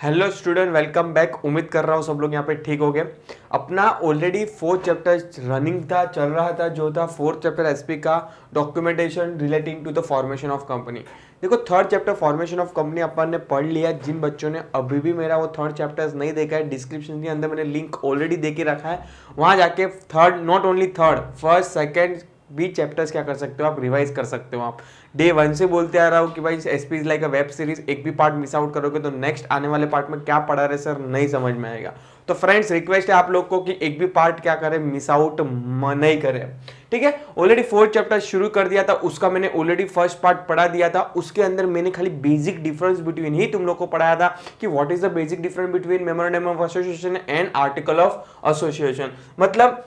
Hello student, welcome back. उम्मीद कर रहा हूँ सब लोग यहाँ पे ठीक हो गए। अपना ऑलरेडी 4th चैप्टर रनिंग था, चल रहा था, जो था 4th चैप्टर एसपी का documentation relating to the formation of company. देखो 3rd chapter formation of company अपन ने पढ़ लिया। जिन बच्चों ने अभी भी मेरा वो 3rd चैप्टर्स नहीं देखा है, डिस्क्रिप्शन के अंदर मैंने लिंक ऑलरेडी दे के रखा है, वहाँ जाके third, not only third, first second भी चैप्टर्स क्या कर सकते हो आप, रिवाइज कर सकते हो। आप डे 1 से बोलते आ रहा हूँ कि भाई SP is like a web series, एक भी पार्ट मिस आउट करोगे तो नेक्स्ट आने वाले पार्ट में क्या पढ़ा रहे सर नहीं समझ में आएगा। तो फ्रेंड्स रिक्वेस्ट है आप लोग को कि एक भी पार्ट क्या करें, मिस आउट नहीं करें, ठीक है। ऑलरेडी 4th चैप्टर शुरू कर दिया था, उसका मैंने ऑलरेडी फर्स्ट पार्ट पढ़ा दिया था। उसके अंदर मैंने खाली बेसिक डिफरेंस बिटवीन ही तुम लोग को पढ़ाया था कि what is the basic difference between memorandum of association and article of association. मतलब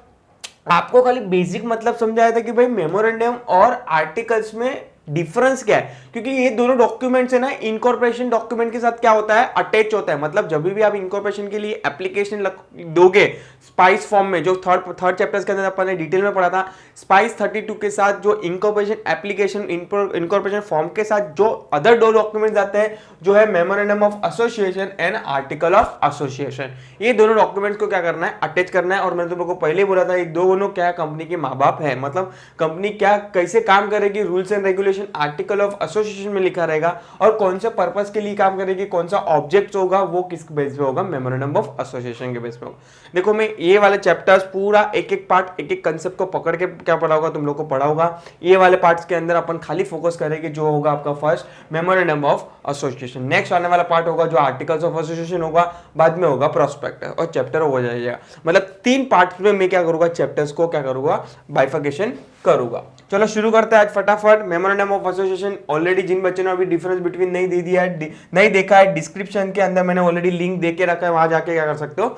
आपको खाली बेसिक मतलब समझाया था कि भाई मेमोरेंडम और आर्टिकल्स में डिफरेंस क्या है, क्योंकि ये दोनों डॉक्यूमेंट्स है ना, इनकॉर्पोरेशन डॉक्यूमेंट के साथ क्या होता है, अटैच होता है। मतलब जब भी आप इनकॉर्पोरेशन के लिए एप्लीकेशन दोगे स्पाइस फॉर्म में, जो थर्ड चैप्टर्स के अंदर अपन ने डिटेल में पढ़ा था, स्पाइस 32 के साथ जो इनकॉर्पोरेशन एप्लीकेशन इनकॉर्पोरेशन फॉर्म के साथ जो अदर दो डॉक्यूमेंट्स आते हैं, जो है memorandum of association and article of association, ये दोनों डॉक्यूमेंट्स को क्या करना है, अटैच करना है। और मैंने तुम लोगों को पहले ही बोला था, ये दोनों क्या कंपनी के माँ बाप है, मतलब कंपनी क्या कैसे काम करेगी, rules and regulation article of association में लिखा रहेगा, और कौन से पर्पस के लिए काम करेगी, कौन सा ऑब्जेक्ट होगा, वो किस बेस पे होगा, मेमोरेंडम ऑफ एसोसिएशन के बेस पे होगा। देखो मैं ये वाले चैप्टर्स पूरा एक एक पार्ट, एक एक कंसेप्ट को पकड़ के क्या पढ़ा होगा, तुम लोग को पढ़ा होगा। ये वाले पार्ट्स के अंदर अपन खाली फोकस करेंगे जो होगा आपका first memorandum of association. Next आने वाला पार्ट होगा जो आर्टिकल्स ऑफ एसोसिएशन होगा, बाद में होगा प्रोस्पेक्टस और चैप्टर हो जाएगा। मतलब 3 पार्ट्स में मैं क्या करूंगा, चैप्टर्स को क्या करूंगा, बाइफिकेशन करूंगा। चलो शुरू करते हैं आज फटाफट। मेमोरेंडम ऑफ एसोसिएशन ऑलरेडी जिन बच्चों ने अभी डिफरेंस बिटवीन नहीं दे दिया है, नहीं देखा है, डिस्क्रिप्शन के अंदर मैंने ऑलरेडी लिंक दे के रखा है, वहां जाके क्या कर सकते हो,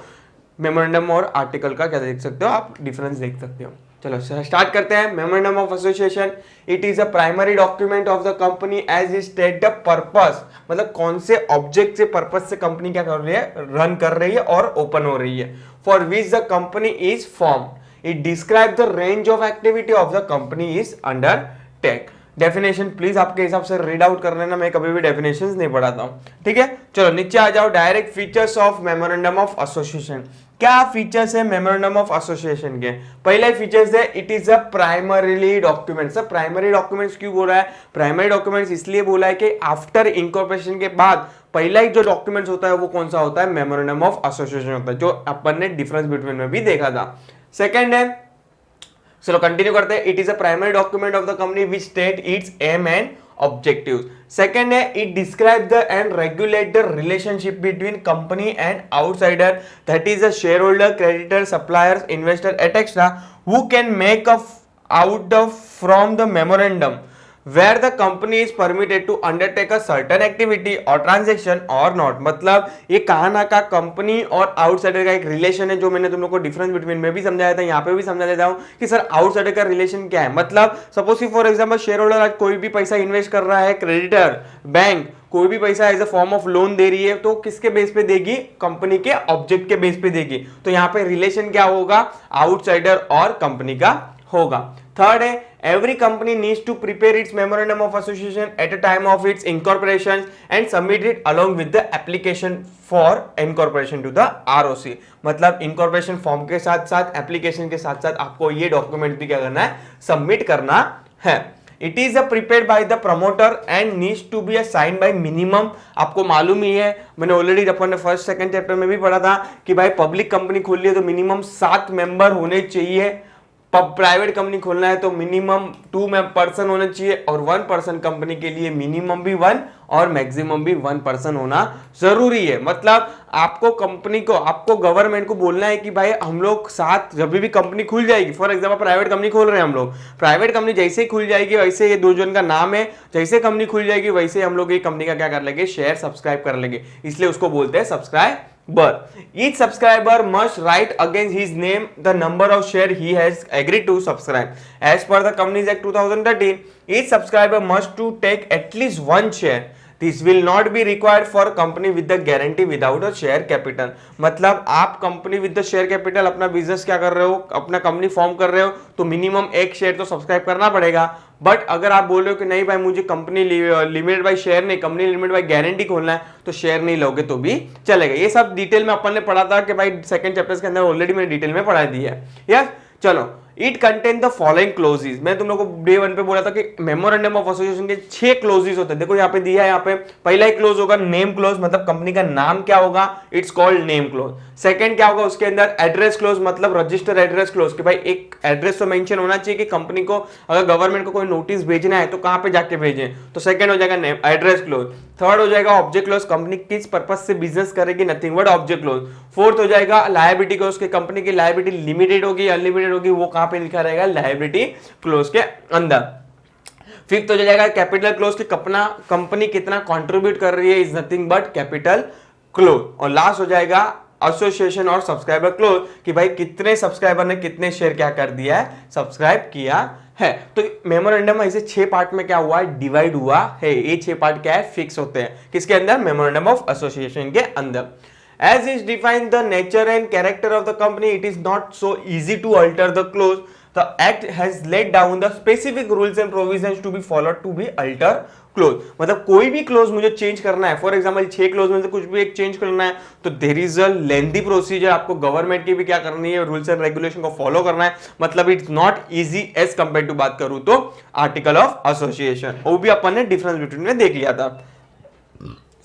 मेमोरेंडम और आर्टिकल का क्या देख सकते हो, आप डिफरेंस देख सकते हो। चलो स्टार्ट करते हैं। Memorandum of association, it is a primary document of the company as is state the purpose, मतलब कौन से ऑब्जेक्ट से, पर्पस से कंपनी क्या कर रही है, रन कर रही है और ओपन हो रही है। For which the company is form, it describe the range of activity of the company is undertake. Definition please आपके हिसाब से रीड आउट कर लेना, मैं कभी भी डेफिनेशंस नहीं पढ़ाता हूं, ठीक है। चलो नीचे आ जाओ, direct features of memorandum of association. क्या फीचर्स है मेमोरेंडम ऑफ एसोसिएशन के? पहला फीचर्स है, it is a primarily document. सब प्राइमरी डॉक्यूमेंट्स क्यों बोला है, प्राइमरी डॉक्यूमेंट्स इसलिए बोला है कि आफ्टर इनकॉर्पोरेशन के बाद पहला ही जो डॉक्यूमेंट्स होता है वो कौन सा होता है, मेमोरेंडम ऑफ एसोसिएशन होता है, जो अपन ने डिफरेंस बिटवीन में भी देखा था। सेकेंड है, चलो कंटिन्यू करते हैं, it is a primary document of the company which state its aim and objectives. Second है, it describes the and regulate the relationship between company and outsider, that is a shareholder, creditor, suppliers, investor, etc. who can make out from the memorandum where the company is permitted to undertake a certain activity or transaction or not। मतलब ये कहा ना का company और outsider का एक relation है, जो मैंने तुम लोग को डिफरेंस बिटवीन में भी समझाया था, यहाँ पे भी समझा देता हूँ कि सर आउटसाइडर का रिलेशन क्या है। मतलब suppose for example share holder आज कोई भी पैसा इन्वेस्ट कर रहा है, क्रेडिटर बैंक कोई भी पैसा as a form of loan दे रही है, तो किसके बेस पे देगी, कंपनी के ऑब्जेक्ट के बेस पे देगी। तो यहाँ पे रिलेशन क्या होगा, आउटसाइडर और कंपनी का होगा। थर्ड है, every company needs to prepare its memorandum of association at a time of its incorporation and submit it along with the application for incorporation to the ROC। मतलब incorporation form के साथ साथ, application के साथ साथ आपको ये डॉक्यूमेंट भी क्या करना है, सबमिट करना है। It is prepared by the promoter and needs to be sign by minimum. आपको मालूम ही है, मैंने ऑलरेडी अपन ने फर्स्ट सेकंड चैप्टर में भी पढ़ा था कि भाई पब्लिक कंपनी खोल ली है तो मिनिमम 7 मेंबर होने चाहिए, प्राइवेट कंपनी खोलना है तो मिनिमम 2 पर्सन होने चाहिए, और 1 पर्सन कंपनी के लिए मिनिमम भी 1 और मैक्सिमम भी 1 पर्सन होना जरूरी है। मतलब आपको कंपनी को, आपको गवर्नमेंट को बोलना है कि भाई हम लोग साथ, जब भी कंपनी खुल जाएगी, फॉर एग्जांपल प्राइवेट कंपनी खोल रहे हैं हम लोग, प्राइवेट कंपनी जैसे ही खुल जाएगी वैसे ये 2 जन का नाम है, जैसे कंपनी खुल जाएगी वैसे हम लोग ये कंपनी का क्या कर लेंगे, शेयर सब्सक्राइब कर लेंगे, इसलिए उसको बोलते हैं subscribe. Each subscriber must write against his name the number of share he has agreed to subscribe. As per the Companies Act 2013, each subscriber must to take at least 1 share. This will not be required for company with the guarantee without a share capital। मतलब आप company with the share capital अपना business क्या कर रहे हो, अपना company form कर रहे हो, तो मिनिमम 1 शेयर तो सब्सक्राइब करना पड़ेगा। बट अगर आप बोल रहे हो कि नहीं भाई मुझे कंपनी लिमिटेड बाय शेयर नहीं, कंपनी लिमिटेड बाय गारंटी खोलना है, तो शेयर नहीं लोगे तो भी चलेगा। ये सब डिटेल में अपन ने पढ़ा था कि भाई सेकंड चैप्टर के अंदर ऑलरेडी मैंने डिटेल में पढ़ा दी है। यस, चलो, it contain the following clauses. मैं तुम लोग को डे 1 पे बोला था कि मेमोरेंडम ऑफ एसोसिएशन के 6 क्लोजेस होते हैं। देखो यहाँ पे दिया है, यहाँ पे पहला एक क्लोज होगा नेम क्लोज, मतलब कंपनी का नाम क्या होगा, it's called name close. Second क्या होगा उसके अंदर, एड्रेस क्लोज, मतलब रजिस्टर एड्रेस क्लोज, कि भाई एक एड्रेस तो मेंशन होना चाहिए कि कंपनी को अगर गवर्नमेंट को कोई नोटिस भेजना है तो कहां पे जाके भेजें, तो सेकंड हो जाएगा नेम एड्रेस क्लोज। थर्ड हो जाएगा ऑब्जेक्ट क्लोज, कंपनी किस पर्पज से बिजनेस करेगी, nothing but object clause. Fourth हो जाएगा लायबिलिटी क्लोज, कि कंपनी की लायबिलिटी लिमिटेड होगी अनलिमिटेड होगी, वो कहां पे लिखा रहेगा, लायबिलिटी क्लोज के अंदर। फिफ्थ हो जाएगा कैपिटल क्लोज, कि कंपनी कितना कंट्रीब्यूट कर रही है, is nothing but capital close. और लास्ट हो जाएगा एसोसिएशन और सब्सक्राइबर क्लोज, कि भाई कितने सब्सक्राइबर ने कितने शेयर क्या कर दिया है, सब्सक्राइब किया है। तो मेमोरेंडम ऐसे 6 पार्ट में क्या हुआ है, डिवाइड हुआ है। ये 6 पार्ट क्या है, फिक्स होते हैं किसके अंदर, मेमोरेंडम ऑफ एसोसिएशन के अंदर। As is defined the nature and character of the company, it is not so easy to alter the clause. The act has laid down the specific rules and provisions to be followed to be alter close. मतलब कोई भी close मुझे change करना है, for example 6 close में से कुछ भी एक चेंज करना है, तो there is a lengthy procedure. आपको गवर्नमेंट की भी क्या करनी है, रूल्स एंड रेगुलेशन को फॉलो करना है। मतलब it's not easy as compare to बात करूं तो आर्टिकल ऑफ एसोसिएशन, वो भी अपन ने डिफरेंस बिटवीन में देख लिया था।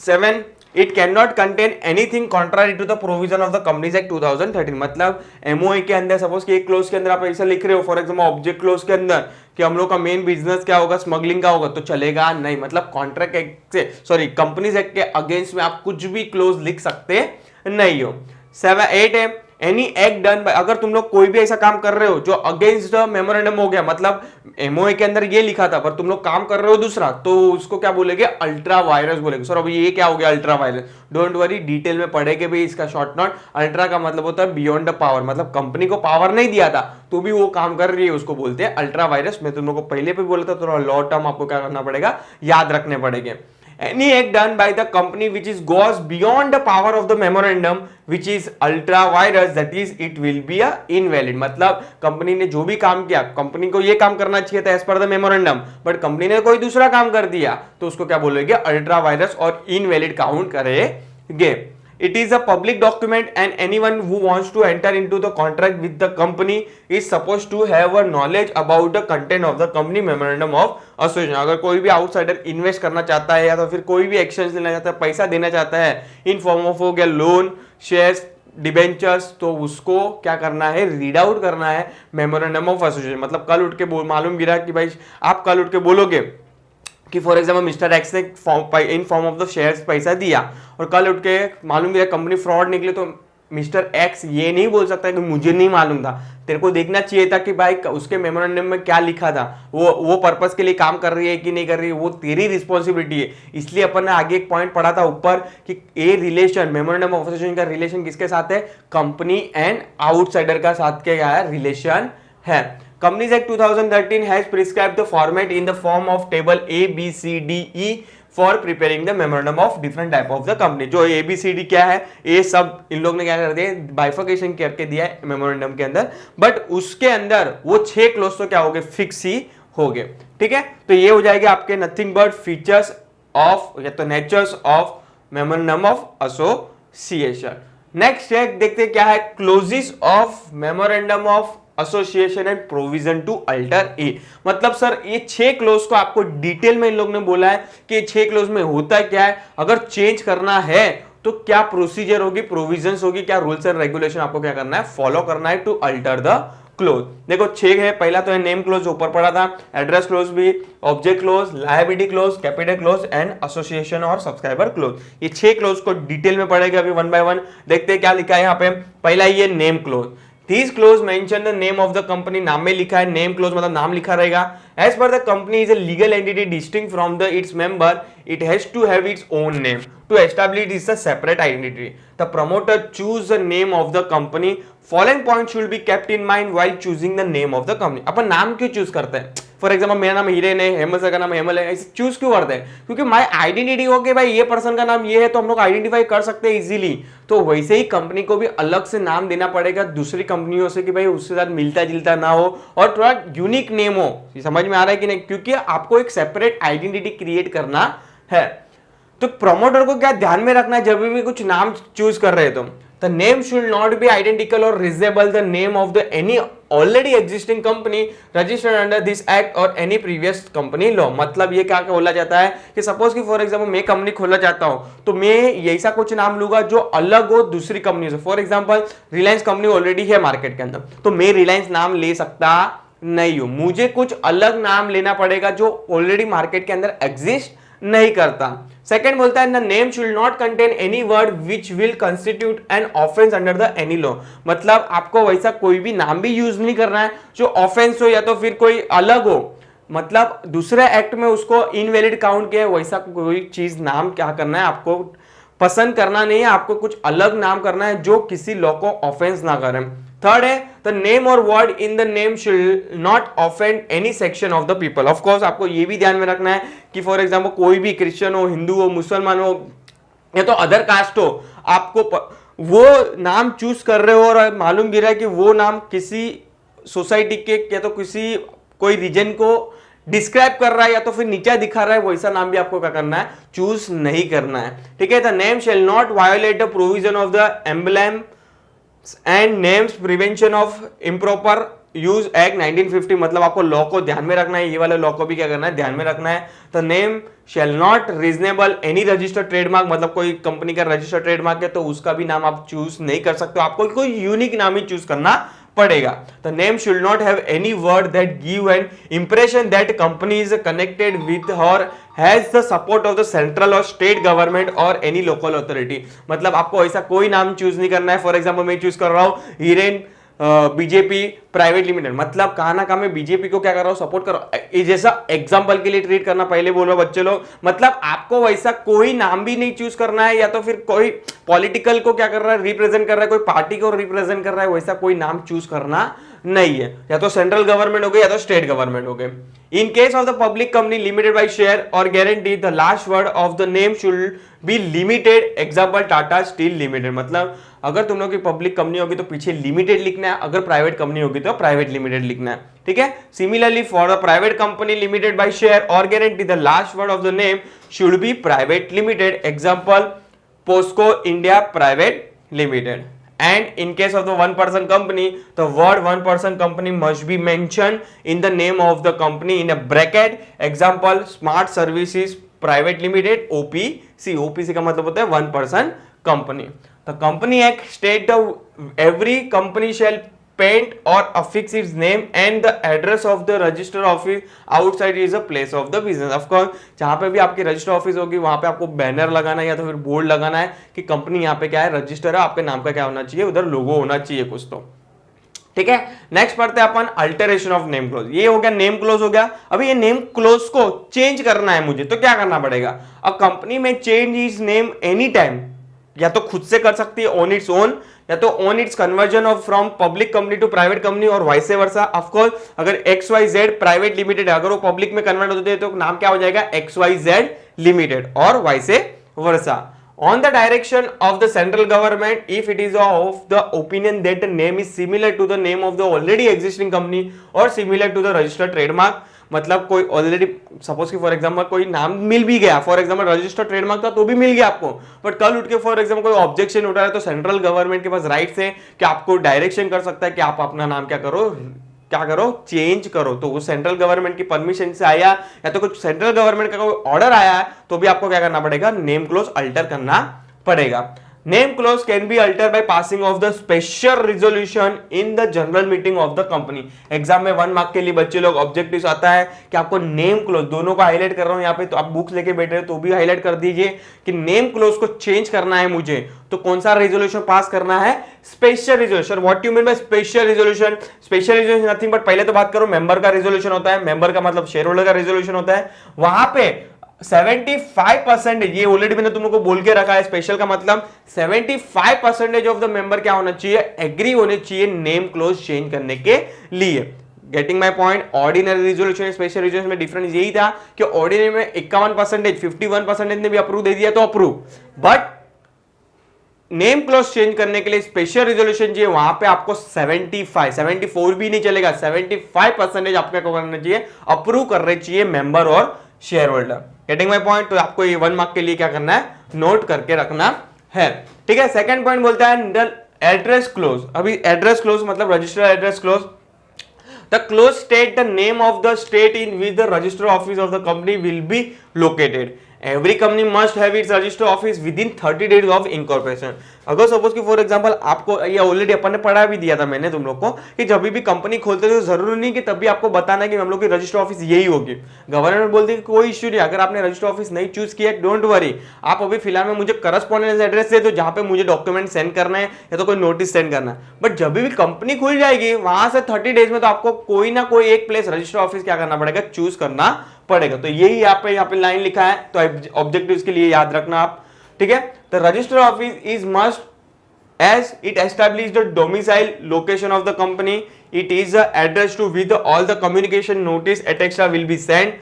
7, it can not contain anything contrary to the provision of the companies act 2013। मतलब एमओए के अंदर सपोज कि एक क्लोज के अंदर आप ऐसा लिख रहे हो, फॉर एग्जांपल ऑब्जेक्ट क्लोज के अंदर कि हम लोग का मेन बिजनेस क्या होगा, स्मगलिंग का होगा, तो चलेगा नहीं। मतलब कॉन्ट्रैक्ट एक्ट से, सॉरी, कंपनीज एक्ट के अगेंस्ट में आप कुछ भी क्लोज लिख सकते नहीं हो। 8 है एनी एक्ट डन बाय, अगर तुम लोग कोई भी ऐसा काम कर रहे हो जो अगेंस्ट द मेमोरेंडम हो गया, मतलब एमओए के अंदर ये लिखा था पर तुम लोग काम कर रहे हो दूसरा, तो उसको क्या बोलेंगे, अल्ट्रा वायरस बोलेंगे। सर अभी ये क्या हो गया, ultra vires, don't worry, detail में पढ़ेंगे भी इसका शॉर्ट नोट। अल्ट्रा का मतलब होता है बियॉन्ड द पावर, मतलब कंपनी को पावर नहीं दिया था तो भी वो काम कर रही है, उसको बोलते हैं अल्ट्रा वायरस। मैं तुम लोग को पहले भी बोला था, थोड़ा लॉ टर्म आपको क्या करना पड़ेगा, याद रखने पड़ेंगे। Any act done by the company which is goes beyond the power of the memorandum which is ultra virus, that is it will be a invalid। मतलब कंपनी ने जो भी काम किया, कंपनी को ये काम करना चाहिए था as per the memorandum, but company ने कोई दूसरा काम कर दिया तो उसको क्या बोलेंगे, अल्ट्रा वायरस और इनवैलिड काउंट करेंगे। It is a public document and anyone who wants to enter into the contract with the company is supposed to have a knowledge about the content of the company memorandum of association। अगर कोई भी outsider invest करना चाहता है या तो फिर कोई भी एक्शन लेना चाहता है, पैसा देना चाहता है इन फॉर्म ऑफ हो गया लोन, शेयर्स, डिबेंचर्स, तो उसको क्या करना है, रीड आउट करना है मेमोरेंडम ऑफ एसोसिएशन। मतलब कल उठ के मालूम गिरा कि भाई आप कल उठ के बोलोगे कि फॉर एग्जाम्पल मिस्टर एक्स ने in form of the shares पैसा दिया और कल उठ के मालूम गया कंपनी फ्रॉड निकले, तो मिस्टर एक्स ये नहीं बोल सकता कि मुझे नहीं मालूम था। तेरे को देखना चाहिए था कि भाई उसके मेमोरेंडम में क्या लिखा था, वो पर्पस के लिए काम कर रही है कि नहीं कर रही है, वो तेरी रिस्पॉन्सिबिलिटी है। इसलिए अपन ने आगे एक पॉइंट पढ़ा था ऊपर कि a relation, memorandum of association का रिलेशन किसके साथ है, कंपनी एंड आउटसाइडर का साथ क्या है, रिलेशन है। Companies Act 2013 has prescribed the format in the form of table A, B, C, D, E for preparing the memorandum of different type of the company। जो A, B, C, D क्या है, ये सब इन लोग ने क्या कर दिया, बाइफर्केशन करके दिया है मेमोरेंडम के अंदर, बट उसके अंदर वो 6 क्लोज तो क्या हो गए, फिक्स ही हो गए। ठीक है, तो ये हो जाएगा आपके नथिंग बट फीचर्स ऑफ या तो natures of memorandum of association. Next देखते हैं क्या है, clauses of memorandum of association and provision to alter ए। मतलब सर ये 6 क्लोज को आपको डिटेल में इन लोग ने बोला है कि 6 क्लोज में होता क्या है, अगर चेंज करना है तो क्या प्रोसीजर होगी, प्रोविजंस होगी, क्या रूल्स एंड रेगुलेशन आपको क्या करना है, फॉलो करना है टू अल्टर द क्लोज। देखो 6 है, पहला तो है नेम क्लोज, ऊपर पड़ा था, एड्रेस क्लोज भी, object close, liability close, capital close and association और सब्सक्राइबर क्लोज। ये 6 क्लोज को डिटेल में पढ़ेगा अभी 1 बाय 1। देखते हैं क्या लिखा है यहाँ पे। पहला ये name close, These clause mention the name of the company, नाम में लिखा है नेम क्लोज मतलब नाम लिखा रहेगा। As per the company is a legal entity distinct from its member, it has to have its own name. To establish this a separate identity, the promoter choose the name of the company. Following points should be kept in mind while choosing the name of the company। अपन नाम क्यों choose करते हैं, for example मेरा नाम हिरेन है, Hemal sir का नाम हेमल है, ऐसे चूज क्यों करते हैं? क्योंकि माई आइडेंटिटी हो कि भाई ये पर्सन का नाम ये है, तो हम लोग आइडेंटिफाई कर सकते हैं इजीली। तो वैसे ही कंपनी को भी अलग से नाम देना पड़ेगा दूसरी कंपनियों से कि भाई उसके साथ मिलता जुलता ना हो और थोड़ा यूनिक नेम हो। समझ में आ रहा है कि नहीं? क्योंकि आपको एक सेपरेट आइडेंटिटी क्रिएट करना है। तो प्रमोटर को क्या ध्यान में रखना है जब भी कुछ नाम चूज कर रहे हो? The name should not be identical or resemble the name of the any already existing company registered under this act or any previous company law। मतलब ये क्या बोला जाता है कि सपोज कि फॉर एग्जांपल मैं कंपनी खोलना चाहता हूं, तो मैं ऐसा कुछ नाम लूंगा जो अलग हो दूसरी कंपनी से। For example Reliance company already है मार्केट के अंदर, तो मैं रिलायंस नाम ले सकता नहीं हूं, मुझे कुछ अलग नाम लेना पड़ेगा जो ऑलरेडी मार्केट के अंदर एग्जिस्ट नहीं करता। सेकंड बोलता है, the name should not contain any word which will constitute an offence under the any law. मतलब आपको वैसा कोई भी नाम भी यूज नहीं करना है जो ऑफेंस हो या तो फिर कोई अलग हो, मतलब दूसरे एक्ट में उसको इनवैलिड काउंट किया, वैसा कोई चीज नाम क्या करना है आपको पसंद करना नहीं है, आपको कुछ अलग नाम करना है जो किसी लॉ को ऑफेंस ना करे। थर्ड है, द नेम और word in the name should not offend any section of the people. Of course आपको ये भी ध्यान में रखना है कि फॉर एग्जांपल कोई भी क्रिश्चियन हो, हिंदू हो, मुसलमान हो या तो अदर कास्ट हो, आपको वो नाम चूज कर रहे हो और मालूम गिरा है कि वो नाम किसी सोसाइटी के या तो किसी कोई रीजन को डिस्क्राइब कर रहा है या तो फिर नीचा दिखा रहा है, वैसा नाम भी आपको क्या करना है? चूज नहीं करना है। ठीक है, the name shall not violet the provision of the emblem and names prevention of improper use act 1950। मतलब आपको लॉ को ध्यान में रखना है, ये वाले लॉ को भी क्या करना है? ध्यान में रखना है। The name shall not reasonable any registered trademark. मतलब कोई कंपनी का रजिस्टर्ड ट्रेडमार्क है तो उसका भी नाम आप चूज नहीं कर सकते, आपको कोई यूनिक नाम ही चूज करना पड़ेगा। The name should not have any word that give an impression that company is connected with और has the support of the central और स्टेट गवर्नमेंट और एनी लोकल अथॉरिटी। मतलब आपको ऐसा कोई नाम चूज नहीं करना है। फॉर एग्जांपल मैं चूज कर रहा हूं हिरेन बीजेपी प्राइवेट लिमिटेड, मतलब कहा ना कहा मैं बीजेपी को क्या कर रहा हूं? सपोर्ट कर रहा हूं। जैसा एग्जांपल के लिए ट्रीट करना, पहले बोल रहा हूं बच्चे लोग, मतलब आपको वैसा कोई नाम भी नहीं चूज करना है या तो फिर कोई पॉलिटिकल को क्या कर रहा है? रिप्रेजेंट कर रहा है, कोई पार्टी को रिप्रेजेंट कर रहा है, वैसा कोई नाम चूज करना नहीं है। या तो सेंट्रल गवर्नमेंट हो गए या तो स्टेट गवर्नमेंट हो गए। In case of the public company limited by share और guarantee, the last word of the name should be limited. Example Tata steel limited. मतलब अगर तुम लोग की पब्लिक कंपनी होगी तो पीछे लिमिटेड लिखना है, अगर प्राइवेट कंपनी होगी तो प्राइवेट लिमिटेड लिखना है। ठीक है, similarly for the private company limited by share और guarantee, the last word of the name should be private limited. Example POSCO India private limited. And in case of the one person company, the word one person company must be mentioned in the name of the company in a bracket. Example, Smart Services Private Limited, OPC। OPC का मतलब होता है one person company। The Company Act state that every company shall paint or affix its name and the address of the register office outside is a place of the business। of course जहां पे भी आपकी register office होगी वहां पे आपको banner लगाना है या तो फिर बोर्ड लगाना है कि कंपनी यहाँ पे क्या है? रजिस्टर है, आपके नाम का क्या होना चाहिए? उधर लोगो होना चाहिए कुछ तो। ठीक है, नेक्स्ट पढ़ते हैं अपन अल्टरेशन ऑफ नेम क्लोज। ये हो गया, नेम क्लोज हो गया। अभी ये नेम क्लोज को चेंज करना है मुझे, तो क्या करना पड़ेगा? अ कंपनी में change is name any time, या तो खुद से कर सकती है ऑन इट्स ओन, या तो on its conversion of from public company to private company और वाइस वर्सा। ऑफ कोर्स अगर XYZ प्राइवेट लिमिटेड है, अगर वो पब्लिक में कन्वर्ट होते हैं तो नाम क्या हो जाएगा? XYZ लिमिटेड और vice versa. On the direction of the central government, if it is of the opinion that the name is similar to the name of the already existing company or similar to the registered trademark। मतलब कोई already suppose कि for example कोई नाम मिल भी गया, for example registered trademark था तो भी मिल गया आपको, बट कल उठ के फॉर एग्जांपल कोई ऑब्जेक्शन उठा रहा है तो सेंट्रल गवर्नमेंट के पास राइट्स है कि आपको डायरेक्शन कर सकता है कि आप अपना नाम क्या करो? चेंज करो। तो वो सेंट्रल गवर्नमेंट की परमिशन से आया या तो कुछ सेंट्रल गवर्नमेंट का कोई ऑर्डर आया है तो भी आपको क्या करना पड़ेगा? नेम क्लोज अल्टर करना पड़ेगा। Name clause can be altered by passing of the special resolution in the general meeting of the company। Exam में 1 मार्क के लिए बच्चे लोग ऑब्जेक्टिव्स आता है कि आपको नेम क्लोज, दोनों को हाईलाइट कर रहा हूं यहाँ पे, तो आप बुक्स लेके बैठे हो तो भी हाईलाइट कर दीजिए कि नेम क्लोज को चेंज करना है मुझे, तो कौन सा रेजोल्यूशन पास करना है? Special resolution. What you mean by special resolution? Special resolution nothing but, पहले तो बात करो, मेंबर का रेजोल्यूशन होता है, मेंबर का मतलब शेयर होल्डर का रेजोल्यूशन होता है। वहां पे 75% ये ऑलरेडी मैंने तुम लोग को बोल के रखा है, स्पेशल का मतलब 75% ऑफ द मेंबर क्या होना चाहिए? एग्री होने चाहिए नेम क्लोज चेंज करने के लिए। Getting my point. Ordinary resolution special resolution में डिफरेंस यही था कि ऑर्डिनरी में 51%, 51% ने भी अप्रूव दे दिया तो approve, but name clause change करने के लिए स्पेशल रिजोल्यूशन चाहिए, वहां पे आपको 74 भी नहीं चलेगा, 75% आपका करना चाहिए, अप्रूव करने चाहिए मेंबर और share holder. Getting my point. तो आपको ये 1 मार्क के लिए क्या करना है, नोट करके रखना है, ठीक है। सेकंड पॉइंट बोलता है एड्रेस क्लोज। अभी एड्रेस क्लोज मतलब register address close. The clause state the name of the state in which the register office of the company will be located. Every company must have its register office within 30 days of incorporation. अगर suppose कि for example आपको ये already अपन ने पढ़ा भी दिया था मैंने तुम लोग को कि जब भी कंपनी खोलते थे तो जरूरी नहीं कि तभी आपको बताना है कि हम लोग की रजिस्टर ऑफिस यही होगी। गवर्नमेंट बोलती है कि कोई इश्यू नहीं, अगर आपने रजिस्टर ऑफिस नहीं चूज किया डोंट वरी, आप अभी फिलहाल में मुझे करस्पॉन्डेंस एड्रेस दे दो जहां पे मुझे डॉक्यूमेंट सेंड करना है या तो कोई नोटिस सेंड करना है। बट जब भी कंपनी खुल जाएगी वहां से 30 डेज में तो आपको कोई ना कोई एक प्लेस रजिस्टर ऑफिस क्या करना पड़ेगा, चूज करना पड़ेगा। तो यही यहाँ पे लाइन लिखा है, तो ऑब्जेक्टिव के लिए याद रखना आप, ठीक है। The register office is must as it establishes the domicile location of the company. It is the address to which all the communication notice etc will be sent.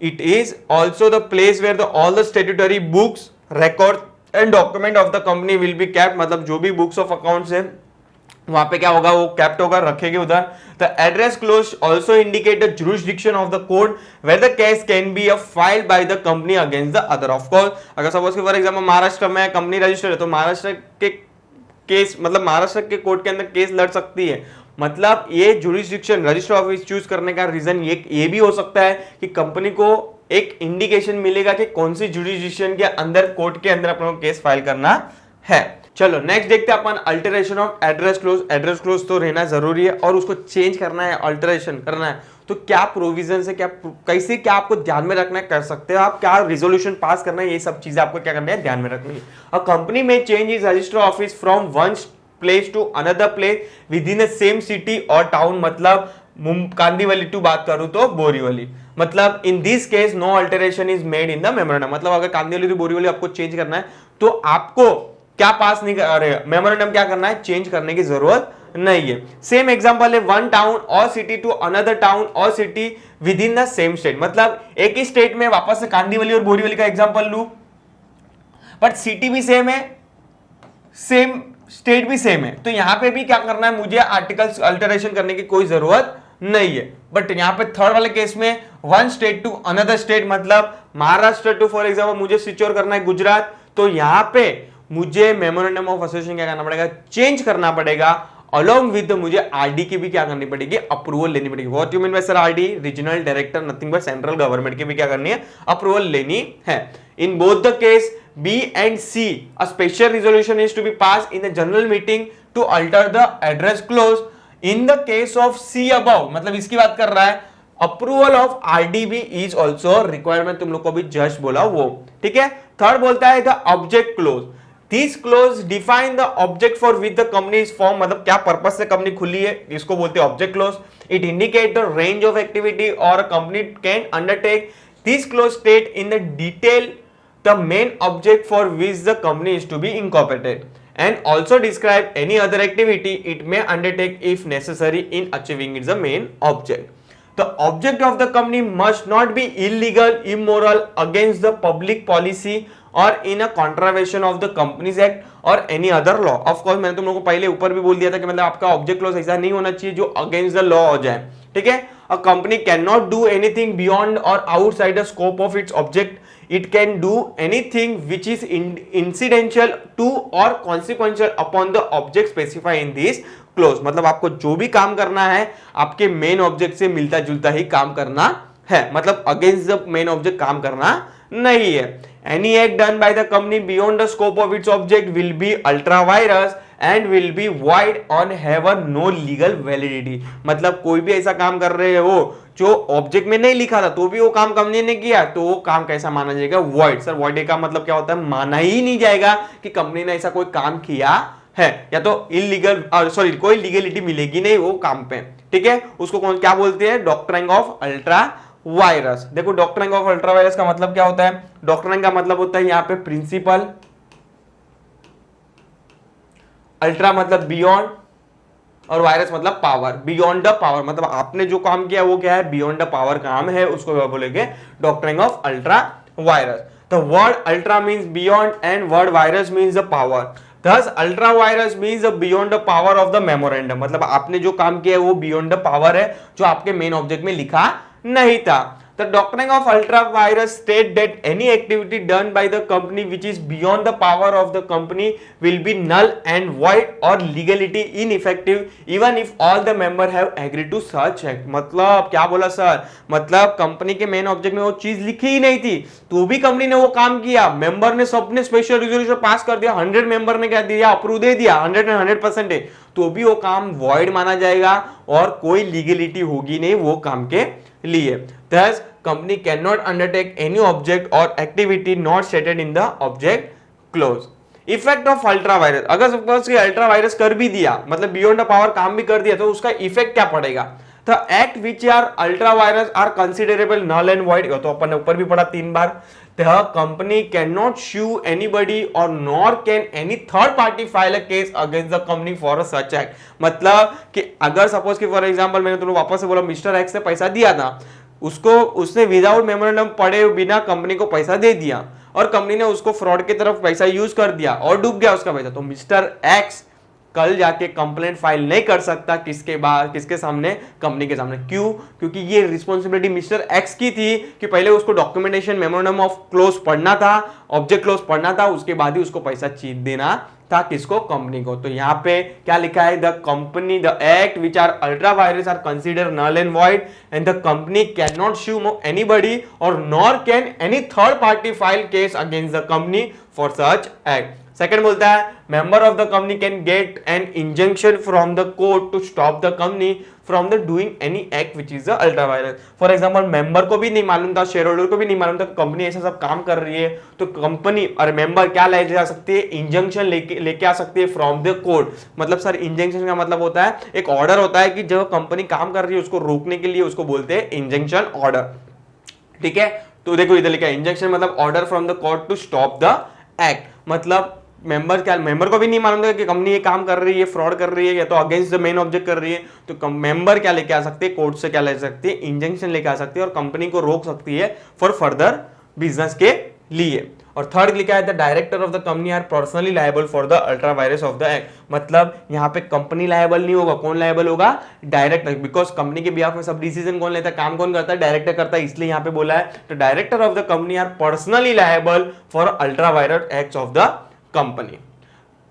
It is also the place where all the statutory books, records and document of the company will be kept. मतलब जो भी books of accounts है वहां पे क्या होगा, वो kept होगा, रखेंगे उधर। The address clause also indicate the jurisdiction of the court where the case can be filed by the company against the other. Of course अगर सपोज फॉर एग्जांपल महाराष्ट्र में कंपनी रजिस्टर्ड है तो महाराष्ट्र के केस मतलब महाराष्ट्र के कोर्ट के अंदर case लड़ सकती है। मतलब ये जुरिस्डिक्शन रजिस्टर ऑफिस चूज करने का रीजन ये भी हो सकता है कि कंपनी को एक इंडिकेशन मिलेगा कि कौन सी जुरिस्डिक्शन के अंदर कोर्ट के अंदर अपने को केस फाइल करना है। चलो नेक्स्ट देखते हैं अपन alteration of address clause. Address clause तो रहना जरूरी है और उसको चेंज करना है, अल्टरेशन करना है तो क्या प्रोविजन है, क्या कैसे क्या आपको ध्यान में रखना है, कर सकते हो आप, क्या रिजोल्यूशन पास करना है, ये सब चीजें आपको क्या करना है, ध्यान में रखनी है। अ कंपनी में change is register office from one place to another place within the same city और टाउन। मतलब कांदीवली टू बात करूं तो बोरीवली। मतलब in this case no alteration is made in the memorandum. मतलब अगर कांदीवली टू बोरीवली आपको चेंज करना है तो आपको क्या पास नहीं कर रहे, मेमोरेंडम क्या करना है, चेंज करने की जरूरत नहीं है। सेम एग्जांपल है वन टाउन और सिटी टू अनदर टाउन और city with in the same state. मतलब एक ही स्टेट में वापस से कांदीवली और बोरीवली का एग्जांपल लू, बट सिटी भी सेम है, सेम स्टेट भी सेम है, तो यहां पे भी क्या करना है, मुझे आर्टिकल्स अल्टरेशन करने की कोई जरूरत नहीं है। बट यहां पे थर्ड वाले केस में one state to another state, मतलब महाराष्ट्र टू फॉर एग्जांपल मुझे सिक्योर करना है गुजरात, तो यहां पे मुझे मेमोरेंडम ऑफ एसोसिएशन क्या करना पड़ेगा, चेंज करना पड़ेगा। अलोंग विद मुझे आरडी की भी क्या करनी पड़ेगी, अप्रूवल लेनी पड़ेगी। What you mean by sir RD, regional director nothing but central government की भी क्या करनी है, अप्रूवल लेनी है। In both the case B and C a special resolution is to be pass in the general meeting to alter the address clause. In the case of C above, मतलब इसकी बात कर रहा है, approval of RDB is also requirement, तुम लोग को भी जस्ट बोला वो, ठीक है। थर्ड बोलता है the object close. These clause define the object for which the company is formed, मतलब क्या पर्पस से कंपनी खुली है, इसको बोलते हैं object clause. It indicate the range of activity और company can undertake. This clause state in the detail the main object for which the company is to be incorporated and also describe any other activity it may undertake if necessary in achieving its main object. The object of the company must not be illegal, immoral, against the public policy or in a contravention of the Companies Act or any other law. Of course मैंने तुम लोगों को पहले ऊपर भी बोल दिया था कि मतलब आपका ऑब्जेक्ट क्लॉज ऐसा नहीं होना चाहिए जो अगेंस्ट द लॉ हो जाए, ठीक है। A company cannot do anything beyond or outside the scope of its object. It can do anything which is incidental to or consequential upon the object specified in this clause. मतलब आपको जो भी काम करना है आपके मेन ऑब्जेक्ट से मिलता जुलता ही काम करना है, मतलब अगेंस्ट द मेन ऑब्जेक्ट काम करना नहीं है। Any act done by the company beyond the scope of its object will be ultra virus and will be void and have a no legal validity. मतलब कोई भी ऐसा काम कर रहे हो जो ऑब्जेक्ट में नहीं लिखा था तो भी वो काम कंपनी ने किया तो वो काम कैसा माना जाएगा, void। सर void का मतलब क्या होता है, माना ही नहीं जाएगा कि कंपनी ने ऐसा कोई काम किया है, या तो इलीगल सॉरी कोई लीगलिटी मिलेगी नहीं वो काम पे, ठीक है। उसको कौन क्या बोलते हैं, डॉक्ट्रिन ऑफ अल्ट्रा वायरस। देखो डॉक्ट्रिन ऑफ अल्ट्रा वायरस का मतलब क्या होता है, डॉक्ट्रिन का मतलब होता है यहां पे प्रिंसिपल, अल्ट्रा मतलब बियॉन्ड, और वायरस मतलब पावर, बियॉन्ड द पावर, मतलब आपने जो काम किया वो क्या है, बियॉन्ड द पावर काम है, उसको बोलेंगे doctoring of ultra vires. The word ultra means beyond and word virus means the power. Thus, ultra virus means beyond the power of the memorandum, मतलब आपने जो काम किया है वो beyond the power है जो आपके मेन ऑब्जेक्ट में लिखा नहीं था। The doctrine of ultra virus state that any activity done by the company which is beyond the power of the company will be null and void or legally ineffective even if all the member have agreed to such act। मतलब क्या बोला sir, मतलब company के main object में वो चीज लिखी ही नहीं थी, तो भी कंपनी ने वो काम किया, मेंबर ने सबने स्पेशल रिजोल्यूशन पास कर दिया, 100 मेंबर ने क्या दिया, अप्रूव दे दिया, 100% तो भी वो काम वॉइड माना जाएगा और कोई लीगलिटी होगी नहीं वो काम के लिए। Thus, company cannot undertake any object or activity not stated in the object clause। Effect of ultra vires, अगर सपोज कि अल्ट्रा वायरस कर भी दिया, मतलब बियॉन्ड द पावर काम भी कर दिया, तो उसका इफेक्ट क्या पड़ेगा। The act which are ultra virus are considerable null and void, तो अपन ने ऊपर भी पढ़ा 3 बार। The company cannot sue anybody or nor can any third party file a case against the company for a such act। मतलब कि अगर suppose कि for example मैंने तुम्हें वापस से बोला मिस्टर एक्स ने पैसा दिया था, उसको उसने विदाउट मेमोरेंडम पढ़े बिना कंपनी को पैसा दे दिया और कंपनी ने उसको फ्रॉड की तरफ पैसा यूज कर दिया और डूब गया उसका पैसा, तो मिस्टर एक्स कल जाके कंप्लेंट फाइल नहीं कर सकता किसके बाद, किसके सामने, कंपनी के सामने। क्यों, क्योंकि ये रिस्पॉन्सिबिलिटी मिस्टर एक्स की थी कि पहले उसको डॉक्यूमेंटेशन मेमोरेंडम ऑफ क्लोज पढ़ना था, ऑब्जेक्ट क्लोज पढ़ना था, उसके बाद ही उसको पैसा चीज देना था, किसको, कंपनी को। तो यहाँ पे क्या लिखा है, the company the act which are ultra vires are consider null and void and the company can not sue anybody और nor can any third party file case against the company for such act. Second बोलता है member of the company can get an injunction from the court to stop the company from the doing any act which is the ultra vires. For example member को भी नहीं मालूम था, share holder को भी नहीं मालूम था कंपनी ऐसा सब काम कर रही है, तो कंपनी और मेंबर क्या ले जा सकती है, इंजंक्शन लेके आ सकती है फ्रॉम द कोर्ट। मतलब सर इंजंक्शन का मतलब होता है एक ऑर्डर होता है कि जो कंपनी काम कर रही है उसको रोकने के लिए उसको बोलते हैं इंजंक्शन ऑर्डर। ठीक है, तो देखो इधर लिखा है इंजंक्शन मतलब order from the court to stop the act. मतलब मेंबर को भी नहीं मालूम था कि कंपनी ये काम कर रही है, फ्रॉड कर रही है या तो अगेंस्ट द मेन ऑब्जेक्ट कर रही है, तो मेंबर क्या लेके आ सकते हैं, कोर्ट से क्या ले सकती है, इंजंक्शन लेके आ सकती है और कंपनी को रोक सकती है फॉर फर्दर बिजनेस के लिए। और थर्ड लिखा है the director of the company are personally liable for the ultra vires of the act. मतलब यहाँ पे कंपनी लायबल नहीं होगा, कौन लायबल होगा, डायरेक्टर, बिकॉज कंपनी के बिहाफ में सब डिसीजन कौन लेता है, काम कौन करता है, डायरेक्टर करता है, इसलिए यहाँ पे बोला है the director of the company are personally liable for ultra vires act of the company।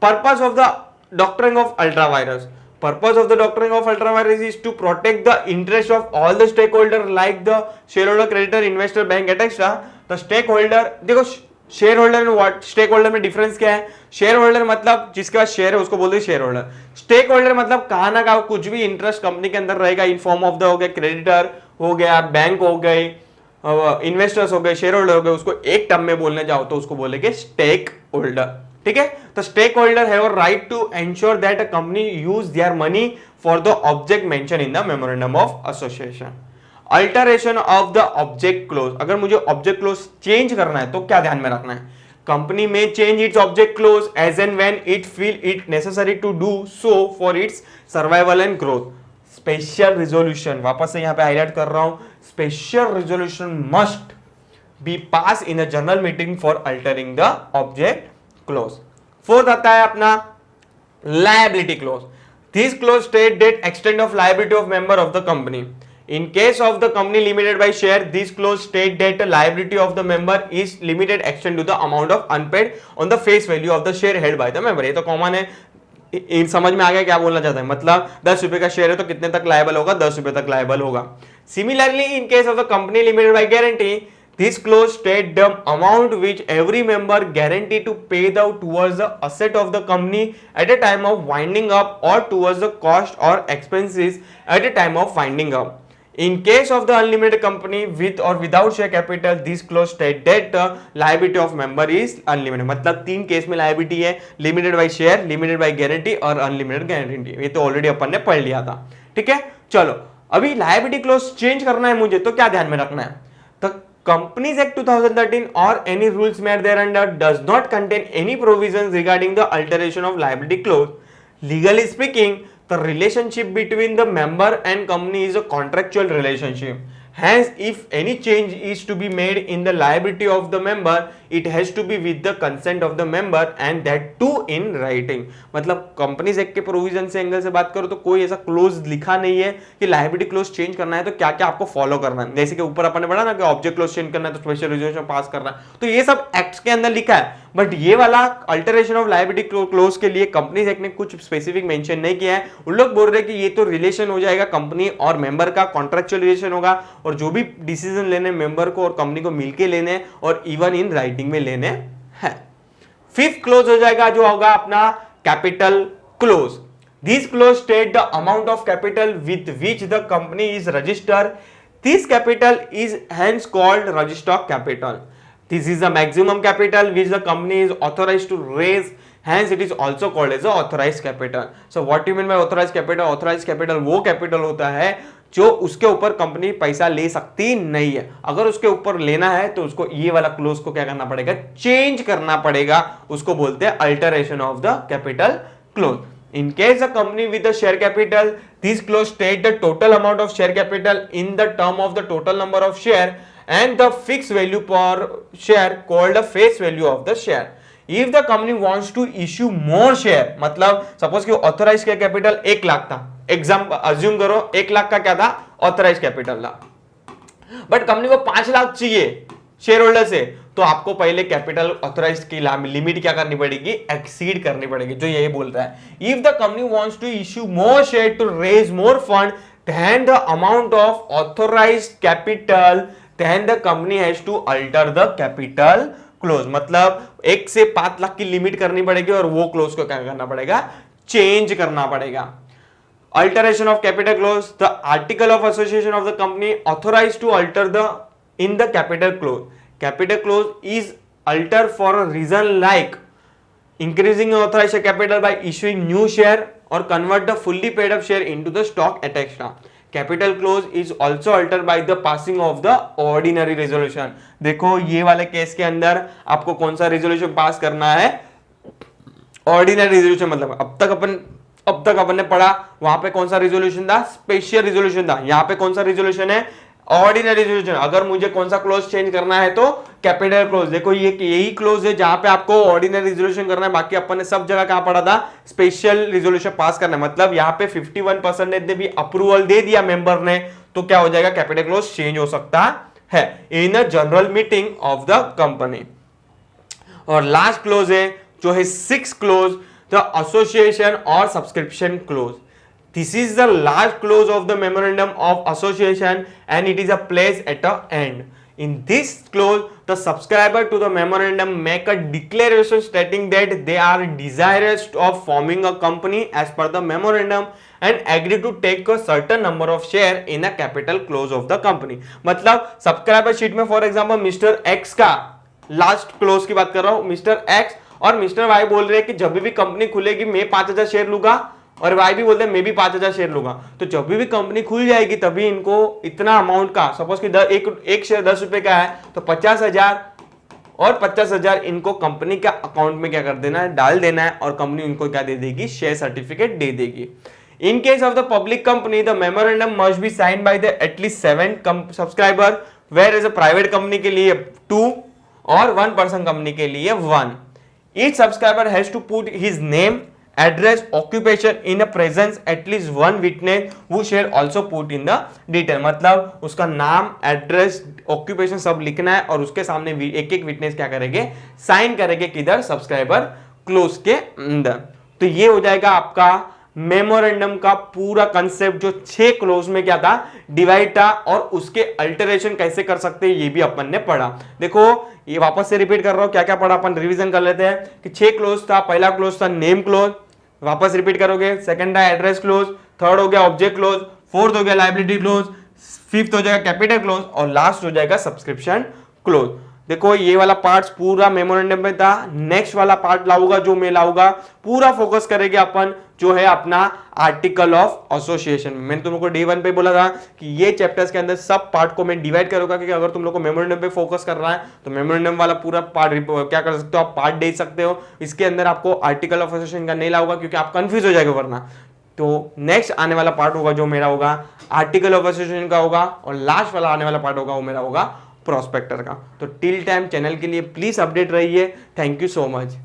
Purpose of the doctrine of ultra virus, purpose of the doctrine of ultra virus is to protect the interest of all the stakeholder like the shareholder, creditor, investor, bank etc। the stakeholder, देखो share holder में what, stake holder में difference क्या है, share holder मतलब जिसके पास share है उसको बोलते हैं शेयर होल्डर, स्टेक होल्डर मतलब कहा ना कहा कुछ भी इंटरेस्ट कंपनी के अंदर रहेगा इन फॉर्म ऑफ द हो गया क्रेडिटर हो गया, बैंक हो गए, इन्वेस्टर्स हो गए, शेयर होल्डर हो गए, उसको एक टर्म में बोलने जाओ तो उसको बोलेंगे स्टेक होल्डर। ठीक है, तो stakeholder have a right to ensure that a company use their money for the object mention in the memorandum of association. Alteration of the object clause, अगर मुझे ऑब्जेक्ट क्लोज चेंज करना है तो क्या ध्यान में रखना है, कंपनी में change its object clause as and when it feel it necessary to do so for its survival and growth. Special resolution, वापस से यहां पे हाईलाइट कर रहा हूं, special resolution must be pass in a general meeting for altering the object clause. Fourth आता है अपना liability clause. This clause state that extent of liability of member of the company. In case of the company limited by share, this clause state that the liability of the member is limited extend to the amount of unpaid on the face value of the share held by the member। ये तो common है, इन समझ में आ गया क्या बोलना चाहता है, मतलब 10 रुपए का शेयर है तो कितने तक लायबल होगा, 10 रुपए तक लायबल होगा। Similarly in case of the company limited by guarantee, this clause state the amount which every member guaranteed to pay towards the asset of the company at a time of winding up or towards the cost or expenses at a time of winding up। In case of the unlimited company with or without share capital, this clause state that the liability of member is unlimited। मतलब 3 case में liability है, limited by share, limited by guarantee और unlimited guarantee। ये तो already अपन ने पढ़ लिया था। ठीक है, चलो अभी liability clause चेंज करना है मुझे तो क्या ध्यान में रखना है, तो Companies Act 2013 or any rules made thereunder does not contain any provisions regarding the alteration of liability clause। Legally speaking, the relationship between the member and company is a contractual relationship. Hence, if any change is to be made in the liability of the member, it has to be with the consent of the member and that too in writing. मतलब companies act के provision से angle से बात करो तो कोई ऐसा close लिखा नहीं है कि लायबिलिटी क्लोज चेंज करना है तो क्या क्या आपको फॉलो करना है. जैसे कि ऊपर अपन ने पढ़ा ना कि ऑब्जेक्ट क्लोज चेंज करना है तो स्पेशल रेजोल्यूशन पास करना है, तो ये सब एक्ट्स के अंदर लिखा है. बट ये वाला अल्टरेशन ऑफ लायबिलिटी क्लोज के लिए कंपनीज एक्ट ने कुछ स्पेसिफिक मेंशन नहीं किया है. उन लोग बोल रहे हैं कि ये तो रिलेशन हो जाएगा कंपनी और मेंबर का, कॉन्ट्रेक्चुअल रिलेशन होगा और जो भी डिसीजन लेने मेंबर को और कंपनी को मिलके लेने और इवन इन राइटिंग में लेने हैं. फिफ्थ क्लोज हो जाएगा जो होगा अपना capital close. This clause state the amount of capital with which the company is registered. This capital is hence called registered capital. This is the maximum capital which the company is authorized to raise. Hence, it is also called as a authorized capital. So, what do you mean by authorized capital? Authorized capital वो capital होता है जो उसके ऊपर company पैसा ले सकती नहीं है. अगर उसके ऊपर लेना है तो उसको ये वाला क्लोज को क्या करना पड़ेगा, चेंज करना पड़ेगा. उसको बोलते हैं alteration of the capital close. In case a company with a share capital, this clause state the total amount of share capital in the term of the total number of share and the fixed value per share called the face value of the share. If the company wants to issue more share, मतलब suppose कि authorise का capital 1 lakh था, example assume करो 1 लाख का क्या था, authorise capital था, but company को 5 लाख चाहिए शेयर होल्डर से, तो आपको पहले कैपिटल ऑथराइज की लिमिट क्या करनी पड़ेगी, एक्सीड करनी पड़ेगी, जो यही बोल रहा है. If the company wants to issue more share to raise more fund then the amount of authorised capital, then the company has to alter the capital clause. मतलब 1 से 5 लाख की लिमिट करनी पड़ेगी और वो क्लोज को क्या करना पड़ेगा, चेंज करना पड़ेगा. Alteration of capital clause. The article of association of the company authorized to alter the in the capital clause. Capital clause is altered for a reason like increasing authorized capital by issuing new share or convert the fully paid up share into the stock at extra. Capital close is also Altered by the passing of the ordinary resolution. देखो ये वाले case के अंदर आपको कौन सा resolution pass करना है, ऑर्डिनरी रेजोल्यूशन. मतलब अब तक अपन ने पढ़ा वहां पे कौन सा रेजोल्यूशन था, स्पेशल रेजोल्यूशन था. यहाँ पे कौन सा रेजोल्यूशन है, ऑर्डिनरी रेजोल्यूशन. अगर मुझे कौन सा क्लोज चेंज करना है तो कैपिटल क्लोज. देखो ये यही क्लोज है जहां पे आपको ऑर्डिनरी रेजोल्यूशन करना है, बाकी अपन ने सब जगह कहां पढ़ा था, स्पेशल रेजोल्यूशन पास करना है. मतलब यहाँ पे 51% ने भी अप्रूवल दे दिया मेंबर ने, तो क्या हो जाएगा, कैपिटल क्लोज चेंज हो सकता है in a general meeting of the company. और लास्ट क्लोज है जो है 6th क्लोज, द एसोसिएशन और subscription clause. This is the last clause of the memorandum of association and it is a place at the end. In this clause, the subscriber to the memorandum make a declaration stating that they are desirous of forming a company as per the memorandum and agree to take a certain number of share in a capital clause of the company. मतलब subscriber sheet में for example mister x का last close की बात कर रहा हूं, mister x और mister Y बोल रहे हैं कि जब भी कंपनी खुलेगी मैं 5000 शेयर लूंगा और वाई भी बोलते हैं मैं भी 5000 शेयर लूंगा. तो जब भी कंपनी खुल जाएगी तभी इनको इतना अमाउंट का, सपोज कि एक शेयर 10 रुपए का है तो 50,000 और 50,000 इनको कंपनी के अकाउंट में क्या कर देना है, डाल देना है और कंपनी इनको क्या दे देगी, शेयर सर्टिफिकेट दे देगी. In case of the public company the memorandum must be signed by the at least 7 subscriber, whereas a private company के लिए 2 और 1 पर्सन कंपनी के लिए 1. Each subscriber has to put his name, address, occupation in a presence at least one witness who shall also put in the detail. मतलब उसका नाम, address, occupation सब लिखना है और उसके सामने एक एक विटनेस क्या करेंगे, साइन करेंगे किधर, सब्सक्राइबर क्लोज के अंदर. तो ये हो जाएगा आपका मेमोरेंडम का पूरा कंसेप्ट जो 6 क्लोज में क्या था, डिवाइड था और उसके अल्टरेशन कैसे कर सकते हैं ये भी अपन ने पढ़ा. देखो ये वापस से रिपीट कर रहा हूं, क्या क्या पढ़ा अपन रिवीजन कर लेते हैं कि 6 क्लोज था. पहला क्लोज था नेम क्लोज, वापस रिपीट करोगे. सेकंड था एड्रेस क्लोज, थर्ड हो गया ऑब्जेक्ट क्लोज, फोर्थ हो गया लायबिलिटी क्लोज, फिफ्थ हो जाएगा कैपिटल क्लोज और लास्ट हो जाएगा सब्सक्रिप्शन क्लोज. देखो ये वाला पार्ट पूरा मेमोरेंडम में था. नेक्स्ट वाला पार्ट लाऊंगा जो मैं लाऊंगा पूरा फोकस करेंगे अपन जो है अपना आर्टिकल ऑफ एसोसिएशन. मैंने तुम लोग को डे 1 पे बोला था कि ये चैप्टर्स के अंदर सब पार्ट को मैं डिवाइड करूंगा, क्योंकि अगर तुम लोग को मेमोरेंडम पे फोकस कर रहा है तो मेमोरेंडम वाला पूरा पार्ट क्या कर सकते हो, आप पार्ट दे सकते हो. इसके अंदर आपको आर्टिकल ऑफ एसोसिएशन का नहीं लाऊंगा क्योंकि आप कंफ्यूज हो जाएगा वरना. तो नेक्स्ट आने वाला पार्ट होगा जो मेरा होगा आर्टिकल ऑफ एसोसिएशन का होगा, और लास्ट वाला आने वाला पार्ट होगा वो मेरा होगा प्रोस्पेक्टर का। तो टिल टाइम चैनल के लिए प्लीज अपडेट रहिए। Thank you so much.